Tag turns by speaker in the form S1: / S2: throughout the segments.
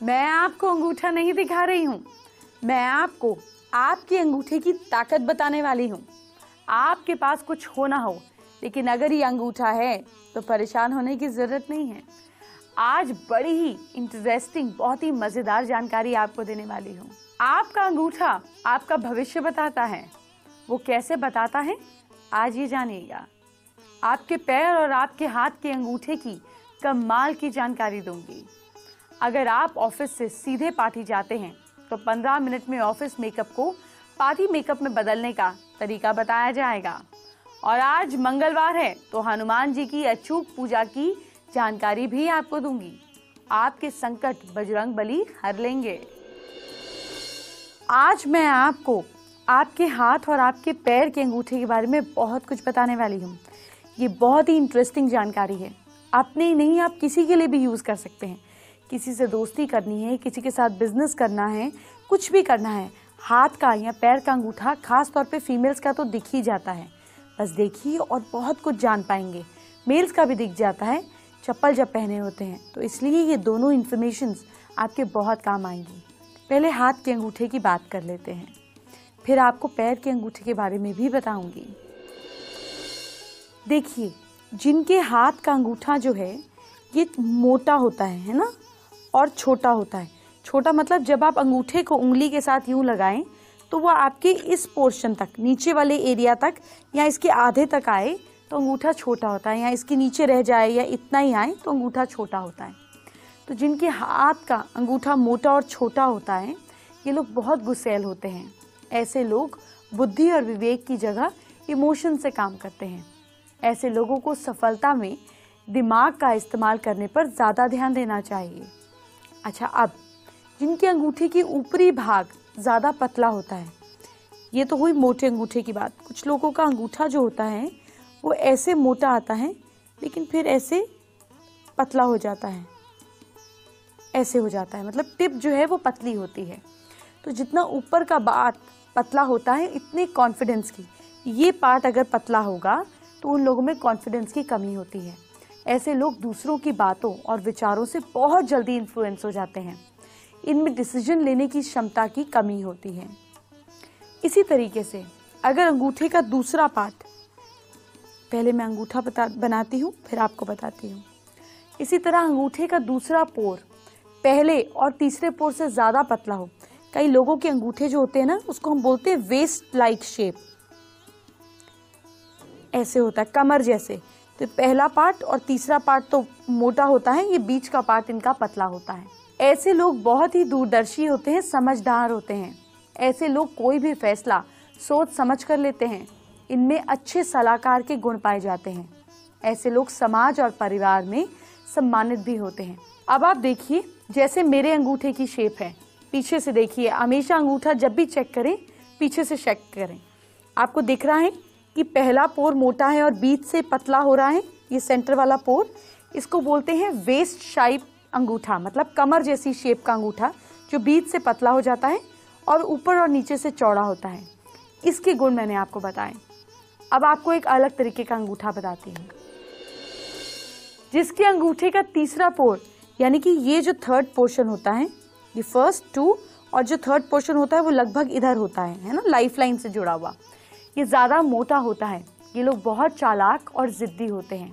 S1: मैं आपको अंगूठा नहीं दिखा रही हूँ, मैं आपको आपके अंगूठे की ताकत बताने वाली हूँ। आपके पास कुछ हो ना हो, लेकिन अगर ये अंगूठा है तो परेशान होने की जरूरत नहीं है। आज बड़ी ही इंटरेस्टिंग, बहुत ही मजेदार जानकारी आपको देने वाली हूँ। आपका अंगूठा आपका भविष्य बताता है। वो कैसे बताता है, आज ये जानिएगा। आपके पैर और आपके हाथ के अंगूठे की कमाल की जानकारी दूंगी। अगर आप ऑफिस से सीधे पार्टी जाते हैं तो 15 मिनट में ऑफिस मेकअप को पार्टी मेकअप में बदलने का तरीका बताया जाएगा। और आज मंगलवार है तो हनुमान जी की अचूक पूजा की जानकारी भी आपको दूंगी। आपके संकट बजरंग बली हर लेंगे। आज मैं आपको आपके हाथ और आपके पैर के अंगूठे के बारे में बहुत कुछ बताने वाली हूँ। ये बहुत ही इंटरेस्टिंग जानकारी है। अपने ही नहीं, आप किसी के लिए भी यूज़ कर सकते हैं। किसी से दोस्ती करनी है, किसी के साथ बिजनेस करना है, कुछ भी करना है, हाथ का या पैर का अंगूठा खास तौर पे फीमेल्स का तो दिख ही जाता है। बस देखिए और बहुत कुछ जान पाएंगे। मेल्स का भी दिख जाता है चप्पल जब पहने होते हैं, तो इसलिए ये दोनों इन्फॉर्मेशंस आपके बहुत काम आएंगी। पहले हाथ के अंगूठे की बात कर लेते हैं, फिर आपको पैर के अंगूठे के बारे में भी बताऊंगी। देखिए, जिनके हाथ का अंगूठा जो है ये मोटा होता है ना, और छोटा होता है। छोटा मतलब जब आप अंगूठे को उंगली के साथ यूं लगाएं तो वो आपके इस पोर्शन तक, नीचे वाले एरिया तक या इसके आधे तक आए तो अंगूठा छोटा होता है, या इसके नीचे रह जाए या इतना ही आए तो अंगूठा छोटा होता है। तो जिनके हाथ का अंगूठा मोटा और छोटा होता है ये लोग बहुत गुस्सैल होते हैं। ऐसे लोग बुद्धि और विवेक की जगह इमोशन से काम करते हैं। ऐसे लोगों को सफलता में दिमाग का इस्तेमाल करने पर ज़्यादा ध्यान देना चाहिए। अच्छा, अब जिनके अंगूठे की ऊपरी भाग ज़्यादा पतला होता है, ये तो हुई मोटे अंगूठे की बात। कुछ लोगों का अंगूठा जो होता है वो ऐसे मोटा आता है लेकिन फिर ऐसे पतला हो जाता है, ऐसे हो जाता है, मतलब टिप जो है वो पतली होती है। तो जितना ऊपर का पार्ट पतला होता है इतने कॉन्फिडेंस की, ये पार्ट अगर पतला होगा तो उन लोगों में कॉन्फिडेंस की कमी होती है। ऐसे लोग दूसरों की बातों और विचारों से बहुत जल्दी इन्फ्लुएंस हो जाते हैं। इनमें डिसीजन लेने की क्षमता की कमी होती है। इसी तरीके से अगर अंगूठे का दूसरा पार्ट, पहले मैं अंगूठा बनाती हूँ फिर आपको बताती हूँ। इसी तरह अंगूठे का दूसरा पोर पहले और तीसरे पोर से ज़्यादा पतला हो। कई लोगों के अंगूठे जो होते हैं ना, उसको हम बोलते हैं वेस्ट लाइक शेप, ऐसे होता है कमर जैसे। तो पहला पार्ट और तीसरा पार्ट तो मोटा होता है, ये बीच का पार्ट इनका पतला होता है। ऐसे लोग बहुत ही दूरदर्शी होते हैं, समझदार होते हैं। ऐसे लोग कोई भी फैसला सोच समझ कर लेते हैं। इनमें अच्छे सलाहकार के गुण पाए जाते हैं। ऐसे लोग समाज और परिवार में सम्मानित भी होते हैं। अब आप देखिए, जैसे मेरे अंगूठे की शेप है, पीछे से देखिए। हमेशा अंगूठा जब भी चेक करें पीछे से चेक करें। आपको दिख रहा है कि पहला पोर मोटा है और बीच से पतला हो रहा है, ये सेंटर वाला पोर। इसको बोलते हैं वेस्ट शेप अंगूठा, मतलब कमर जैसी शेप का अंगूठा जो बीच से पतला हो जाता है और ऊपर और नीचे से चौड़ा होता है। इसके गुण मैंने आपको बताए। अब आपको एक अलग तरीके का अंगूठा बताती हूँ। जिसके अंगूठे का तीसरा पोर, यानी कि ये जो थर्ड पोर्शन होता है, ये फर्स्ट टू और जो थर्ड पोर्शन होता है वो लगभग इधर होता है ना, लाइफ लाइन से जुड़ा हुआ, ये ज़्यादा मोटा होता है। ये लोग बहुत चालाक और ज़िद्दी होते हैं।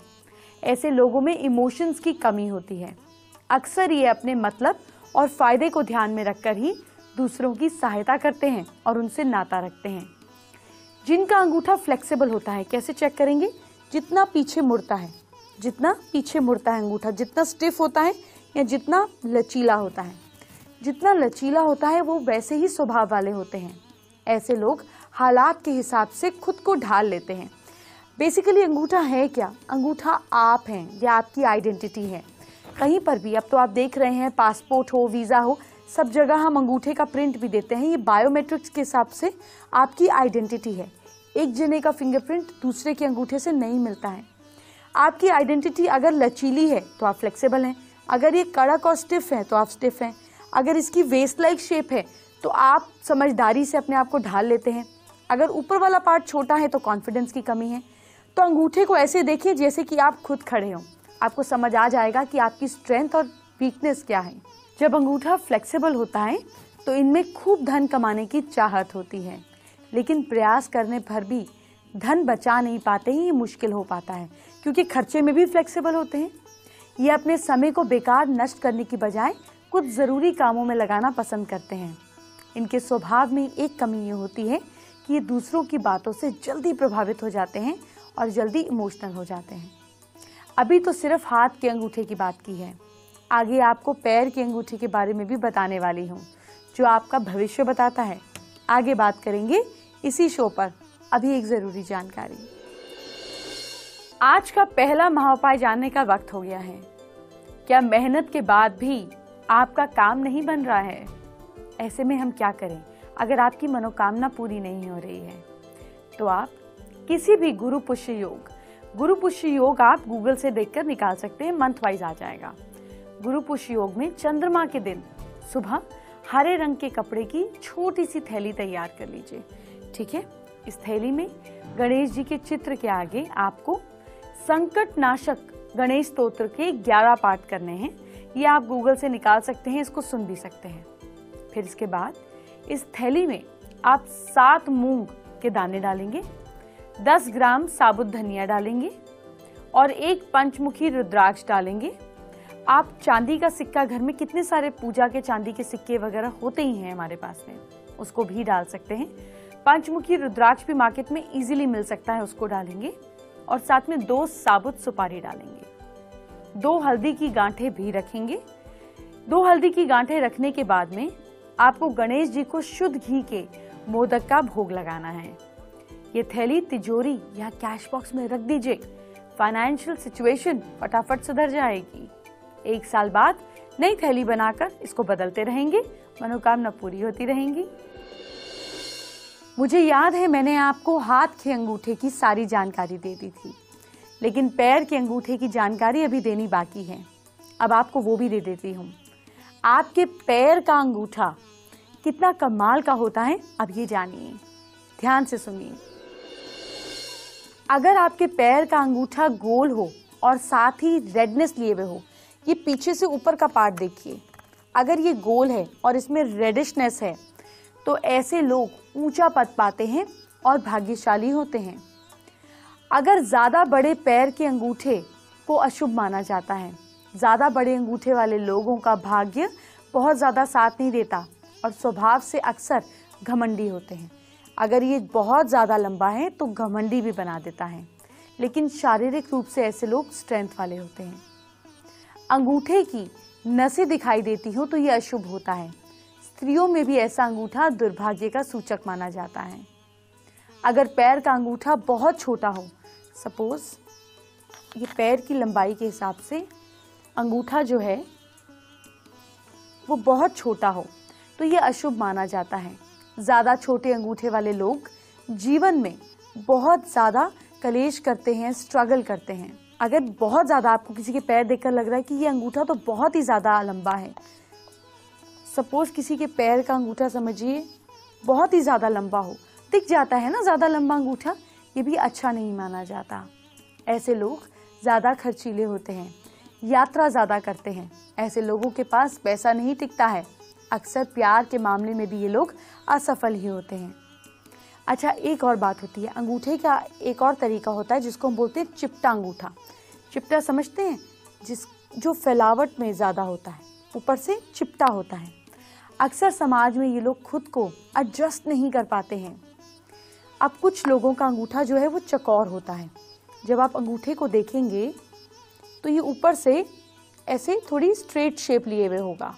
S1: ऐसे लोगों में इमोशंस की कमी होती है। अक्सर ये अपने मतलब और फ़ायदे को ध्यान में रखकर ही दूसरों की सहायता करते हैं और उनसे नाता रखते हैं। जिनका अंगूठा फ्लेक्सिबल होता है, कैसे चेक करेंगे? जितना पीछे मुड़ता है, जितना पीछे मुड़ता है अंगूठा, जितना स्टिफ होता है या जितना लचीला होता है, जितना लचीला होता है वो वैसे ही स्वभाव वाले होते हैं। ऐसे लोग हालात के हिसाब से खुद को ढाल लेते हैं। बेसिकली अंगूठा है क्या? अंगूठा आप हैं, यह आपकी आइडेंटिटी है। कहीं पर भी, अब तो आप देख रहे हैं, पासपोर्ट हो, वीज़ा हो, सब जगह हम अंगूठे का प्रिंट भी देते हैं। ये बायोमेट्रिक्स के हिसाब से आपकी आइडेंटिटी है। एक जने का फिंगरप्रिंट दूसरे के अंगूठे से नहीं मिलता है। आपकी आइडेंटिटी अगर लचीली है तो आप फ्लेक्सिबल हैं, अगर ये कड़क और स्टिफ है तो आप स्टिफ हैं, अगर इसकी वेस्ट लाइक शेप है तो आप समझदारी से अपने आप को ढाल लेते हैं, अगर ऊपर वाला पार्ट छोटा है तो कॉन्फिडेंस की कमी है। तो अंगूठे को ऐसे देखिए जैसे कि आप खुद खड़े हों। आपको समझ आ जाएगा कि आपकी स्ट्रेंथ और वीकनेस क्या है। जब अंगूठा फ्लेक्सिबल होता है तो इनमें खूब धन कमाने की चाहत होती है, लेकिन प्रयास करने पर भी धन बचा नहीं पाते हैं। ये मुश्किल हो पाता है क्योंकि खर्चे में भी फ्लेक्सिबल होते हैं। ये अपने समय को बेकार नष्ट करने की बजाय कुछ ज़रूरी कामों में लगाना पसंद करते हैं। इनके स्वभाव में एक कमी ये होती है कि ये दूसरों की बातों से जल्दी प्रभावित हो जाते हैं और जल्दी इमोशनल हो जाते हैं। अभी तो सिर्फ हाथ के अंगूठे की बात की है, आगे आपको पैर के अंगूठे के बारे में भी बताने वाली हूँ, जो आपका भविष्य बताता है। आगे बात करेंगे इसी शो पर। अभी एक ज़रूरी जानकारी, आज का पहला महाउपाय जानने का वक्त हो गया है। क्या मेहनत के बाद भी आपका काम नहीं बन रहा है? ऐसे में हम क्या करें अगर आपकी मनोकामना पूरी नहीं हो रही है? तो आप किसी भी गुरु पुष्य योग आप गूगल से देखकर निकाल सकते हैं। मंथ वाइज आ जाएगा। गुरु पुष्य योग में चंद्रमा के दिन सुबह हरे रंग के कपड़े की छोटी सी थैली तैयार कर लीजिए। ठीक है, इस थैली में गणेश जी के चित्र के आगे आपको संकट नाशक गणेश स्तोत्र के 11 पाठ करने हैं। ये आप गूगल से निकाल सकते हैं, इसको सुन भी सकते हैं। फिर इसके बाद इस थैली में आप 7 मूंग के दाने डालेंगे, 10 ग्राम साबुत धनिया डालेंगे और 1 पंचमुखी रुद्राक्ष डालेंगे। आप चांदी का सिक्का, घर में कितने सारे पूजा के चांदी के सिक्के वगैरह होते ही हैं हमारे पास में, उसको भी डाल सकते हैं। पंचमुखी रुद्राक्ष भी मार्केट में इजीली मिल सकता है, उसको डालेंगे और साथ में 2 साबुत सुपारी डालेंगे। 2 हल्दी की गांठें भी रखेंगे। 2 हल्दी की गांठें रखने के बाद में आपको गणेश जी को शुद्ध घी के मोदक का भोग लगाना है। ये थैली तिजोरी या कैश बॉक्स में रख दीजिए। फाइनेंशियल सिचुएशन फटाफट सुधर जाएगी। 1 साल बाद नई थैली बनाकर इसको बदलते रहेंगे, मनोकामना पूरी होती रहेंगी। मुझे याद है मैंने आपको हाथ के अंगूठे की सारी जानकारी दे दी थी, लेकिन पैर के अंगूठे की जानकारी अभी देनी बाकी है। अब आपको वो भी दे देती हूँ। आपके पैर का अंगूठा कितना कमाल का होता है, अब ये जानिए, ध्यान से सुनिए। अगर आपके पैर का अंगूठा गोल हो और साथ ही रेडनेस लिए हुए हो, ये पीछे से ऊपर का पार्ट देखिए, अगर ये गोल है और इसमें रेडिशनेस है तो ऐसे लोग ऊंचा पद पाते हैं और भाग्यशाली होते हैं। अगर ज़्यादा बड़े पैर के अंगूठे को अशुभ माना जाता है। ज़्यादा बड़े अंगूठे वाले लोगों का भाग्य बहुत ज़्यादा साथ नहीं देता और स्वभाव से अक्सर घमंडी होते हैं। अगर ये बहुत ज़्यादा लंबा है तो घमंडी भी बना देता है, लेकिन शारीरिक रूप से ऐसे लोग स्ट्रेंथ वाले होते हैं। अंगूठे की नसें दिखाई देती हो तो ये अशुभ होता है। स्त्रियों में भी ऐसा अंगूठा दुर्भाग्य का सूचक माना जाता है। अगर पैर का अंगूठा बहुत छोटा हो, सपोज ये पैर की लंबाई के हिसाब से अंगूठा जो है वो बहुत छोटा हो तो ये अशुभ माना जाता है। ज़्यादा छोटे अंगूठे वाले लोग जीवन में बहुत ज़्यादा कलेश करते हैं, स्ट्रगल करते हैं। अगर बहुत ज़्यादा आपको किसी के पैर देखकर लग रहा है कि ये अंगूठा तो बहुत ही ज़्यादा लंबा है, सपोज किसी के पैर का अंगूठा समझिए बहुत ही ज़्यादा लंबा हो, दिख जाता है ना ज़्यादा लंबा अंगूठा, ये भी अच्छा नहीं माना जाता। ऐसे लोग ज़्यादा खर्चीले होते हैं, यात्रा ज़्यादा करते हैं। ऐसे लोगों के पास पैसा नहीं टिकता है। अक्सर प्यार के मामले में भी ये लोग असफल ही होते हैं। अच्छा, एक और बात होती है, अंगूठे का एक और तरीका होता है जिसको हम बोलते हैं चिपटा अंगूठा। चिपटा समझते हैं, जो फैलावट में ज़्यादा होता है, ऊपर से चिपटा होता है। अक्सर समाज में ये लोग खुद को एडजस्ट नहीं कर पाते हैं। अब कुछ लोगों का अंगूठा जो है वो चौकोर होता है। जब आप अंगूठे को देखेंगे तो ये ऊपर से ऐसे थोड़ी स्ट्रेट शेप लिए हुए होगा,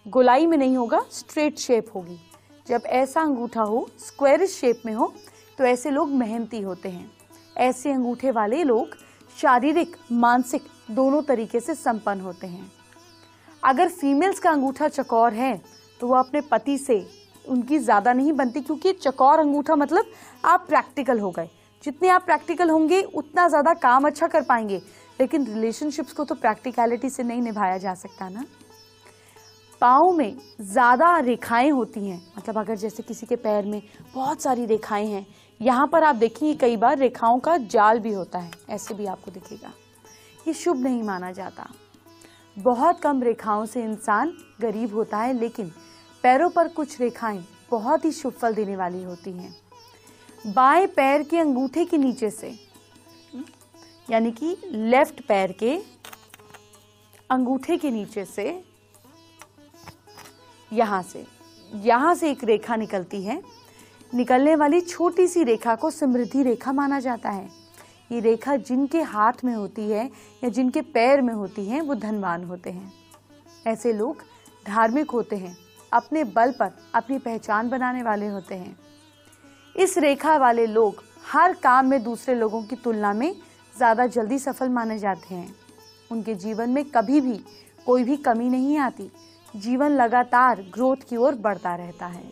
S1: गोलाई में नहीं होगा, स्ट्रेट शेप होगी। जब ऐसा अंगूठा हो, स्क्वायरिश शेप में हो, तो ऐसे लोग मेहनती होते हैं। ऐसे अंगूठे वाले लोग शारीरिक मानसिक दोनों तरीके से संपन्न होते हैं। अगर फीमेल्स का अंगूठा चौकोर है तो वो अपने पति से उनकी ज़्यादा नहीं बनती, क्योंकि चौकोर अंगूठा मतलब आप प्रैक्टिकल हो गए। जितने आप प्रैक्टिकल होंगे उतना ज़्यादा काम अच्छा कर पाएंगे, लेकिन रिलेशनशिप्स को तो प्रैक्टिकलिटी से नहीं निभाया जा सकता ना। पाँव में ज़्यादा रेखाएं होती हैं, मतलब अगर जैसे किसी के पैर में बहुत सारी रेखाएं हैं, यहाँ पर आप देखेंगे कई बार रेखाओं का जाल भी होता है, ऐसे भी आपको दिखेगा। ये शुभ नहीं माना जाता। बहुत कम रेखाओं से इंसान गरीब होता है, लेकिन पैरों पर कुछ रेखाएं बहुत ही शुभ फल देने वाली होती हैं। बाएं पैर के अंगूठे के नीचे से, यानी कि लेफ्ट पैर के अंगूठे के नीचे से यहाँ से एक रेखा निकलती है। निकलने वाली छोटी सी रेखा को समृद्धि रेखा माना जाता है। ये रेखा जिनके हाथ में होती है या जिनके पैर में होती है वो धनवान होते हैं। ऐसे लोग धार्मिक होते हैं, अपने बल पर अपनी पहचान बनाने वाले होते हैं। इस रेखा वाले लोग हर काम में दूसरे लोगों की तुलना में ज़्यादा जल्दी सफल माने जाते हैं। उनके जीवन में कभी भी कोई भी कमी नहीं आती। जीवन लगातार ग्रोथ की ओर बढ़ता रहता है।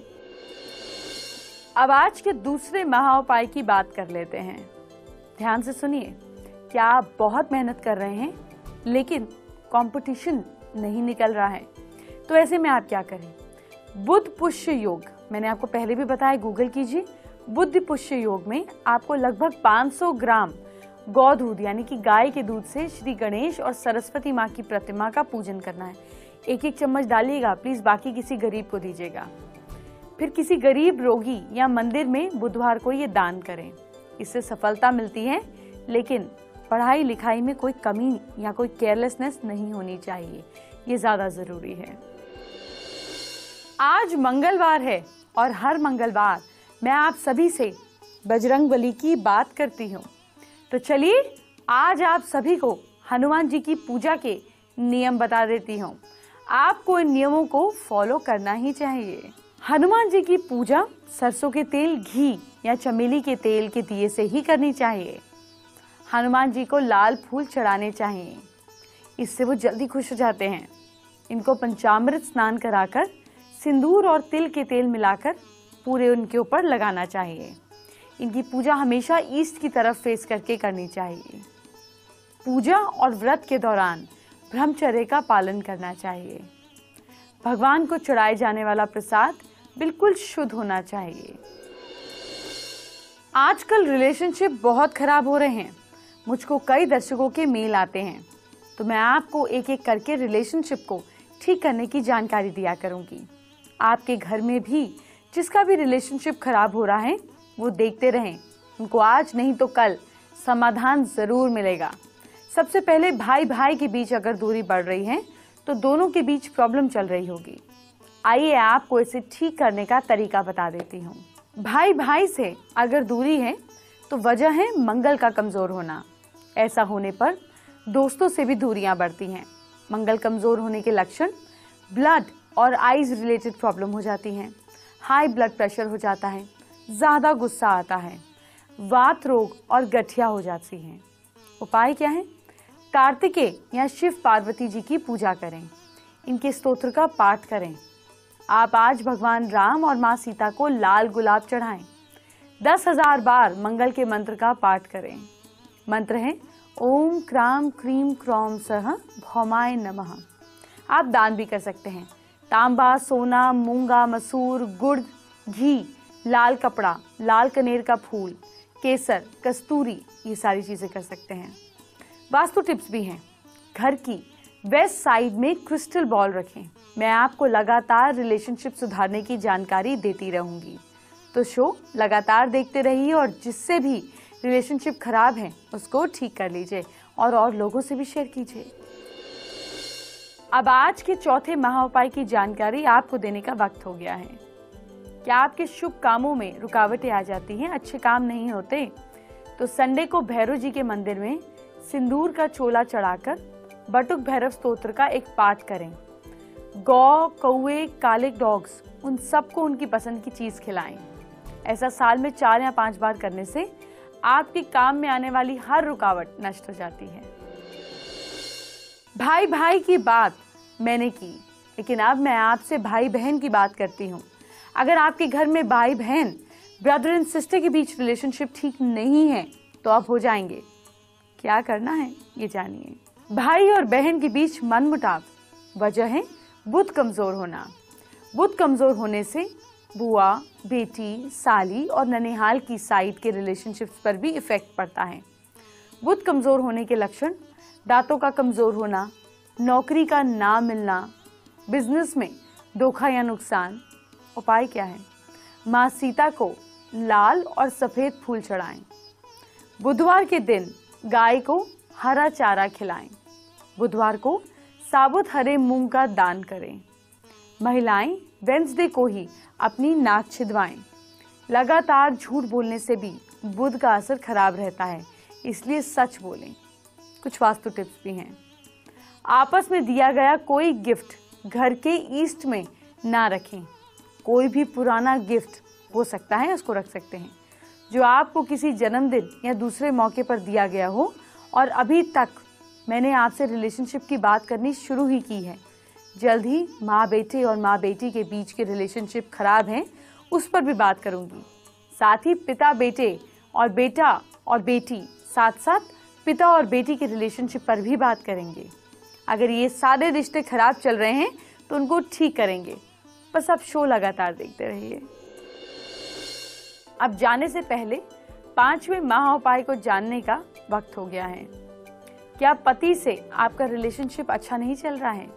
S1: अब आज के दूसरे महाउपाय की बात कर लेते हैं। ध्यान से सुनिए। क्या आप बहुत मेहनत कर रहे हैं लेकिन कंपटीशन नहीं निकल रहा है, तो ऐसे में आप क्या करें? बुध पुष्य योग, मैंने आपको पहले भी बताया, गूगल कीजिए। बुध पुष्य योग में आपको लगभग 500 ग्राम गौ दूध यानी कि गाय के दूध से श्री गणेश और सरस्वती माँ की प्रतिमा का पूजन करना है। एक एक चम्मच डालिएगा प्लीज, बाकी किसी गरीब को दीजिएगा। फिर किसी गरीब रोगी या मंदिर में बुधवार को ये दान करें। इससे सफलता मिलती है, लेकिन पढ़ाई लिखाई में कोई कमी या कोई केयरलेसनेस नहीं होनी चाहिए, ये ज्यादा जरूरी है। आज मंगलवार है और हर मंगलवार मैं आप सभी से बजरंगबली की बात करती हूँ। तो चलिए आज आप सभी को हनुमान जी की पूजा के नियम बता देती हूँ। आपको इन नियमों को फॉलो करना ही चाहिए। हनुमान जी की पूजा सरसों के तेल, घी या चमेली के तेल के दिए से ही करनी चाहिए। हनुमान जी को लाल फूल चढ़ाने चाहिए, इससे वो जल्दी खुश हो जाते हैं। इनको पंचामृत स्नान कराकर सिंदूर और तिल के तेल मिलाकर पूरे उनके ऊपर लगाना चाहिए। इनकी पूजा हमेशा ईस्ट की तरफ फेस करके करनी चाहिए। पूजा और व्रत के दौरान ब्रह्मचर्य का पालन करना चाहिए। भगवान को चढ़ाए जाने वाला प्रसाद बिल्कुल शुद्ध होना चाहिए। आजकल रिलेशनशिप बहुत खराब हो रहे हैं। मुझको कई दर्शकों के मेल आते हैं, तो मैं आपको एक एक करके रिलेशनशिप को ठीक करने की जानकारी दिया करूंगी। आपके घर में भी जिसका भी रिलेशनशिप खराब हो रहा है वो देखते रहें, उनको आज नहीं तो कल समाधान जरूर मिलेगा। सबसे पहले भाई भाई के बीच अगर दूरी बढ़ रही है तो दोनों के बीच प्रॉब्लम चल रही होगी। आइए आपको इसे ठीक करने का तरीका बता देती हूँ। भाई भाई से अगर दूरी है तो वजह है मंगल का कमजोर होना। ऐसा होने पर दोस्तों से भी दूरियां बढ़ती हैं। मंगल कमजोर होने के लक्षण ब्लड और आईज रिलेटेड प्रॉब्लम हो जाती हैं। हाई ब्लड प्रेशर हो जाता है, ज्यादा गुस्सा आता है, वात रोग और गठिया हो जाती हैं। उपाय क्या है? कार्तिकेय या शिव पार्वती जी की पूजा करें, इनके स्तोत्र का पाठ करें। आप आज भगवान राम और माँ सीता को लाल गुलाब चढ़ाएं। 10,000 बार मंगल के मंत्र का पाठ करें। मंत्र है ओम क्राम क्रीम क्रौम सह भौमाय नमः। आप दान भी कर सकते हैं। तांबा, सोना, मूंगा, मसूर, गुड़, घी, लाल कपड़ा, लाल कनेर का फूल, केसर, कस्तूरी, ये सारी चीजें कर सकते हैं। वास्तु टिप्स भी हैं। घर की वेस्ट साइड में क्रिस्टल बॉल रखें। मैं आपको लगातार रिलेशनशिप सुधारने की जानकारी देती रहूंगी, तो शो लगातार देखते रहिए और जिससे भी रिलेशनशिप खराब है उसको ठीक कर लीजिए और लोगों से भी शेयर कीजिए। अब आज के चौथे महाउपाय की जानकारी आपको देने का वक्त हो गया है। क्या आपके शुभ कामों में रुकावटें आ जाती हैं, अच्छे काम नहीं होते, तो संडे को भैरव जी के मंदिर में सिंदूर का चोला चढ़ाकर बटुक भैरव स्तोत्र का एक पाठ करें। गौ, कौवे, काले डॉग्स, उन सबको उनकी पसंद की चीज खिलाएं। ऐसा साल में 4 या 5 बार करने से आपके काम में आने वाली हर रुकावट नष्ट हो जाती है। भाई भाई की बात मैंने की, लेकिन अब मैं आपसे भाई बहन की बात करती हूँ। अगर आपके घर में भाई बहन, ब्रदर एंड सिस्टर के बीच रिलेशनशिप ठीक नहीं है तो आप हो जाएंगे। क्या करना है ये जानिए। भाई और बहन के बीच मनमुटाव, वजह है बुध कमजोर होना। बुध कमजोर होने से बुआ, बेटी, साली और ननिहाल की साइड के रिलेशनशिप्स पर भी इफेक्ट पड़ता है। बुध कमजोर होने के लक्षण दांतों का कमजोर होना, नौकरी का ना मिलना, बिजनेस में धोखा या नुकसान। उपाय क्या है? माँ सीता को लाल और सफेद फूल चढ़ाएं। बुधवार के दिन गाय को हरा चारा खिलाएं। बुधवार को साबुत हरे मूंग का दान करें। महिलाएं वेंसडे को ही अपनी नाक छिदवाएं। लगातार झूठ बोलने से भी बुध का असर खराब रहता है, इसलिए सच बोलें। कुछ वास्तु टिप्स भी हैं। आपस में दिया गया कोई गिफ्ट घर के ईस्ट में ना रखें। कोई भी पुराना गिफ्ट हो सकता है, उसको रख सकते हैं, जो आपको किसी जन्मदिन या दूसरे मौके पर दिया गया हो और अभी तक मैंने आपसे रिलेशनशिप की बात करनी शुरू ही की है। जल्द ही माँ बेटे और माँ बेटी के बीच के रिलेशनशिप खराब हैं, उस पर भी बात करूंगी। साथ ही पिता बेटे और बेटा और बेटी, साथ साथ पिता और बेटी के रिलेशनशिप पर भी बात करेंगे। अगर ये सारे रिश्ते खराब चल रहे हैं तो उनको ठीक करेंगे। बस आप शो लगातार देखते रहिए। अब जाने से पहले 5वें महाउपाय को जानने का वक्त हो गया है। क्या पति से आपका रिलेशनशिप अच्छा नहीं चल रहा है?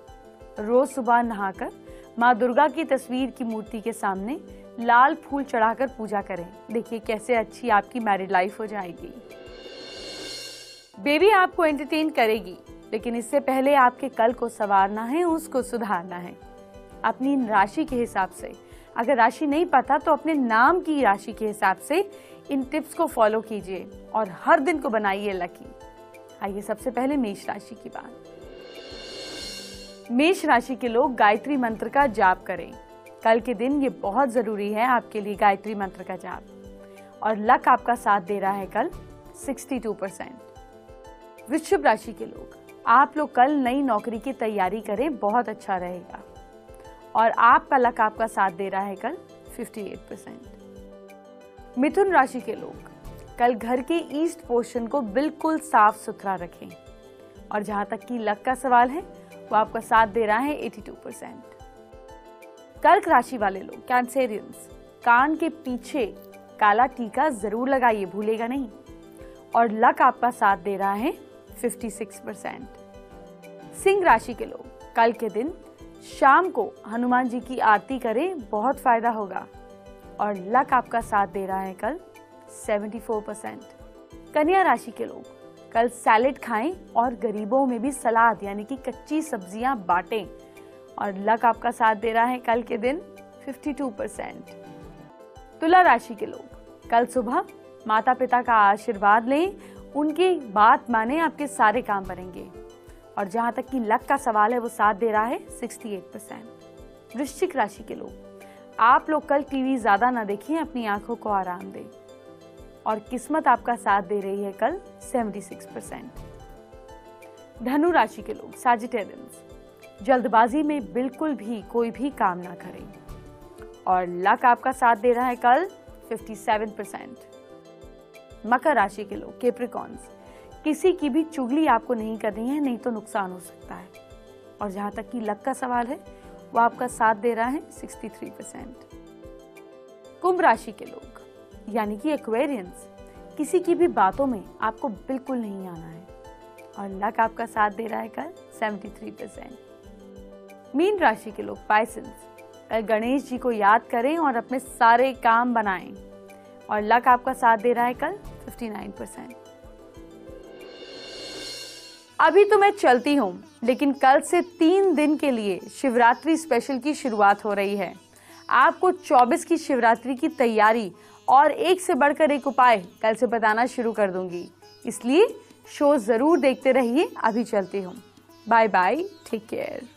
S1: रोज सुबह नहाकर माँ दुर्गा की तस्वीर की मूर्ति के सामने लाल फूल चढ़ाकर पूजा करें। देखिए कैसे अच्छी आपकी मैरिड लाइफ हो जाएगी। बेबी आपको एंटरटेन करेगी, लेकिन इससे पहले आपके कल को संवारना है, उसको सुधारना है अपनी राशि के हिसाब से। अगर राशि नहीं पता तो अपने नाम की राशि के हिसाब से इन टिप्स को फॉलो कीजिए और हर दिन को बनाइए लकी। आइए सबसे पहले मेष राशि की बात। मेष राशि के लोग गायत्री मंत्र का जाप करें। कल के दिन ये बहुत जरूरी है आपके लिए, गायत्री मंत्र का जाप। और लक आपका साथ दे रहा है कल 62%। वृश्चिक राशि के लोग, आप लोग कल नई नौकरी की तैयारी करें, बहुत अच्छा रहेगा। और आपका लक आपका साथ दे रहा है कल 58%। मिथुन राशि के लोग, कल घर के ईस्ट पोर्शन को बिल्कुल साफ सुथरा रखें। और जहां तक कि लक का सवाल है, वो आपका साथ दे रहा है 82%। कर्क राशि वाले लोग, कैंसेरियंस, कान के पीछे काला टीका जरूर लगाइए, भूलेगा नहीं। और लक आपका साथ दे रहा है 56%। सिंह राशि के लोग, कल के दिन शाम को हनुमान जी की आरती करें, बहुत फायदा होगा। और लक आपका साथ दे रहा है कल 74%। कन्या राशि के लोग, कल सैलेड खाएं और गरीबों में भी सलाद यानी कि कच्ची सब्जियां बांटें। और लक आपका साथ दे रहा है कल के दिन 52%। तुला राशि के लोग, कल सुबह माता पिता का आशीर्वाद लें, उनकी बात माने, आपके सारे काम बनेंगे। और जहां तक कि लक का सवाल है, वो साथ दे रहा है 68%। वृश्चिक राशि के लोग, आप लोग कल टीवी ज्यादा ना देखें, अपनी आंखों को आराम दें। और किस्मत आपका साथ दे रही है कल 76%। धनु राशि के लोग, सैजिटेरियंस, जल्दबाजी में बिल्कुल भी कोई भी काम ना करें। और लक आपका साथ दे रहा है कल 57%। मकर राशि के लोग, कैप्रिकॉर्न्स, किसी की भी चुगली आपको नहीं करनी है, नहीं तो नुकसान हो सकता है। और जहां तक कि लक का सवाल है, वो आपका साथ दे रहा है 63%। कुंभ राशि के लोग यानी कि एक्वेरियंस, किसी की भी बातों में आपको बिल्कुल नहीं आना है। और लक आपका साथ दे रहा है कल 73%। मीन राशि के लोग, पाइसेंस, गणेश जी को याद करें और अपने सारे काम बनाएं। और लक आपका साथ दे रहा है कल 59%। अभी तो मैं चलती हूँ, लेकिन कल से 3 दिन के लिए शिवरात्रि स्पेशल की शुरुआत हो रही है। आपको 24 की शिवरात्रि की तैयारी और एक से बढ़कर एक उपाय कल से बताना शुरू कर दूंगी, इसलिए शो जरूर देखते रहिए। अभी चलती हूँ, बाय बाय, टेक केयर।